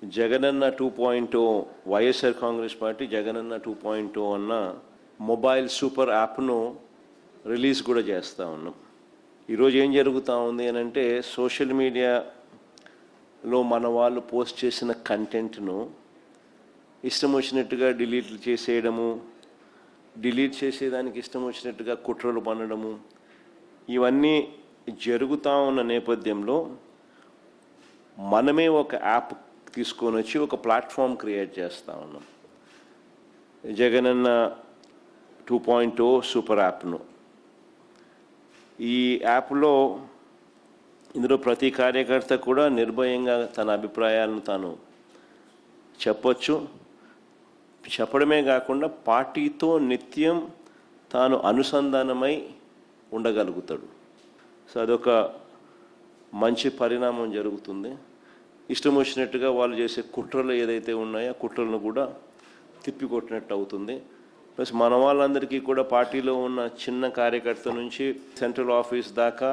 Jagananna 2.0 YSR Congress party Jagananna 2.0 అన్న mobile super యాప్ను release కూడా చేస్తూ ఉన్నాం. ఈరోజు ఏం జరుగుతూ ఉంది అని అంటే సోషల్ మీడియాలో మన వాళ్ళు పోస్ట్ చేసిన కంటెంట్ను ఇష్టం వచ్చినట్టుగా డిలీట్ చేసేయడము, డిలీట్ చేసేదానికి ఇష్టం వచ్చినట్టుగా కుట్రలు పన్నడము, ఇవన్నీ జరుగుతూ ఉన్న నేపథ్యంలో మనమే ఒక యాప్ తీసుకొని వచ్చి ఒక ప్లాట్ఫామ్ క్రియేట్ చేస్తూ ఉన్నాం. జగనన్న 2.0 సూపర్ యాప్ను. ఈ యాప్లో ఇందులో ప్రతి కార్యకర్త కూడా నిర్భయంగా తన అభిప్రాయాలను తాను చెప్పొచ్చు. చెప్పడమే కాకుండా పార్టీతో నిత్యం తాను అనుసంధానమై ఉండగలుగుతాడు. సో అదొక మంచి పరిణామం జరుగుతుంది. ఇష్టం వచ్చినట్టుగా వాళ్ళు చేసే కుట్రలు ఏదైతే ఉన్నాయో కుట్రలను కూడా తిప్పికొట్టినట్టు అవుతుంది. ప్లస్ మన వాళ్ళందరికీ కూడా పార్టీలో ఉన్న చిన్న కార్యకర్త నుంచి సెంట్రల్ ఆఫీస్ దాకా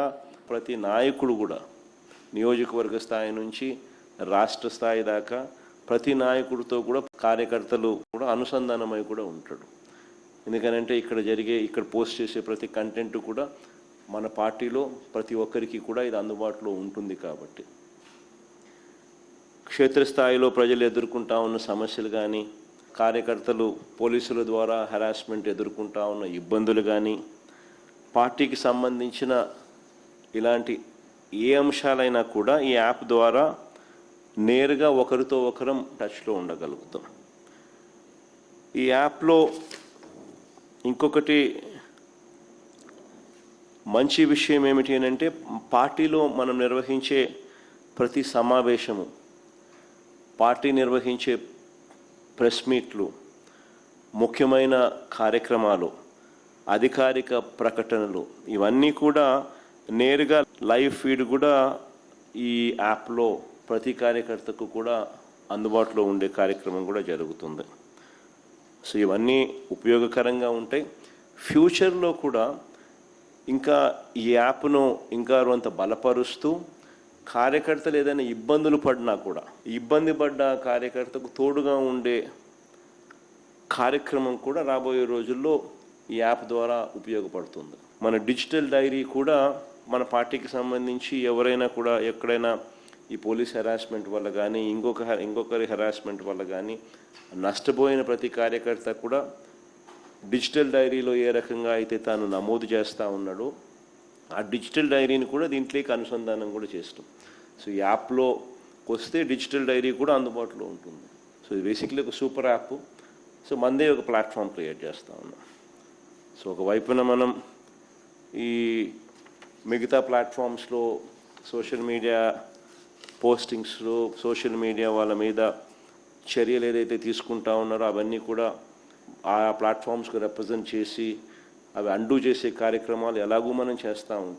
ప్రతి నాయకుడు కూడా నియోజకవర్గ స్థాయి నుంచి రాష్ట్ర స్థాయి దాకా ప్రతి నాయకుడితో కూడా కార్యకర్తలు కూడా అనుసంధానమై కూడా ఉంటాడు. ఎందుకనంటే ఇక్కడ పోస్ట్ చేసే ప్రతి కంటెంట్ కూడా మన పార్టీలో ప్రతి ఒక్కరికి కూడా ఇది అందుబాటులో ఉంటుంది. కాబట్టి క్షేత్రస్థాయిలో ప్రజలు ఎదుర్కొంటా ఉన్న సమస్యలు కానీ, కార్యకర్తలు పోలీసుల ద్వారా హెరాస్మెంట్ ఎదుర్కొంటా ఉన్న ఇబ్బందులు కానీ, పార్టీకి సంబంధించిన ఇలాంటి ఏ అంశాలైనా కూడా ఈ యాప్ ద్వారా నేరుగా ఒకరితో ఒకరం టచ్లో ఉండగలుగుతాం. ఈ యాప్లో ఇంకొకటి మంచి విషయం ఏమిటి అని అంటే పార్టీలో మనం నిర్వహించే ప్రతి సమావేశము, పార్టీ నిర్వహించే ప్రెస్ మీట్లు, ముఖ్యమైన కార్యక్రమాలు, అధికారిక ప్రకటనలు, ఇవన్నీ కూడా నేరుగా లైవ్ ఫీడ్ కూడా ఈ యాప్లో ప్రతి కార్యకర్తకు కూడా అందుబాటులో ఉండే కార్యక్రమం కూడా జరుగుతుంది. సో ఇవన్నీ ఉపయోగకరంగా ఉంటాయి. ఫ్యూచర్లో కూడా ఇంకా ఈ యాప్ను ఇంకా కొంత బలపరుస్తూ కార్యకర్తలు ఏదైనా ఇబ్బందులు పడినా కూడా ఇబ్బంది పడ్డ కార్యకర్తకు తోడుగా ఉండే కార్యక్రమం కూడా రాబోయే రోజుల్లో ఈ యాప్ ద్వారా ఉపయోగపడుతుంది. మన డిజిటల్ డైరీ కూడా మన పార్టీకి సంబంధించి ఎవరైనా కూడా ఎక్కడైనా ఈ పోలీస్ హెరాస్మెంట్ వల్ల కానీ ఇంకొకరి హెరాస్మెంట్ వల్ల కానీ నష్టపోయిన ప్రతి కార్యకర్త కూడా డిజిటల్ డైరీలో ఏ రకంగా అయితే తాను నమోదు చేస్తూ ఉన్నాడో ఆ డిజిటల్ డైరీని కూడా దీంట్లోకి అనుసంధానం కూడా చేస్తాం. సో ఈ యాప్లో వస్తే డిజిటల్ డైరీ కూడా అందుబాటులో ఉంటుంది. సో ఇది బేసిక్లీ ఒక సూపర్ యాప్. సో మనదే ఒక ప్లాట్ఫామ్ క్రియేట్ చేస్తూ ఉన్నాం. సో ఒకవైపున మనం ఈ మిగతా ప్లాట్ఫామ్స్లో సోషల్ మీడియా పోస్టింగ్స్లో సోషల్ మీడియా వాళ్ళ మీద చర్యలు ఏదైతే తీసుకుంటా ఉన్నారో అవన్నీ కూడా ఆ ప్లాట్ఫామ్స్కి రిప్రజెంట్ చేసి అవి అండూ చేసే కార్యక్రమాలు ఎలాగూ మనం చేస్తూ ఉంటాం.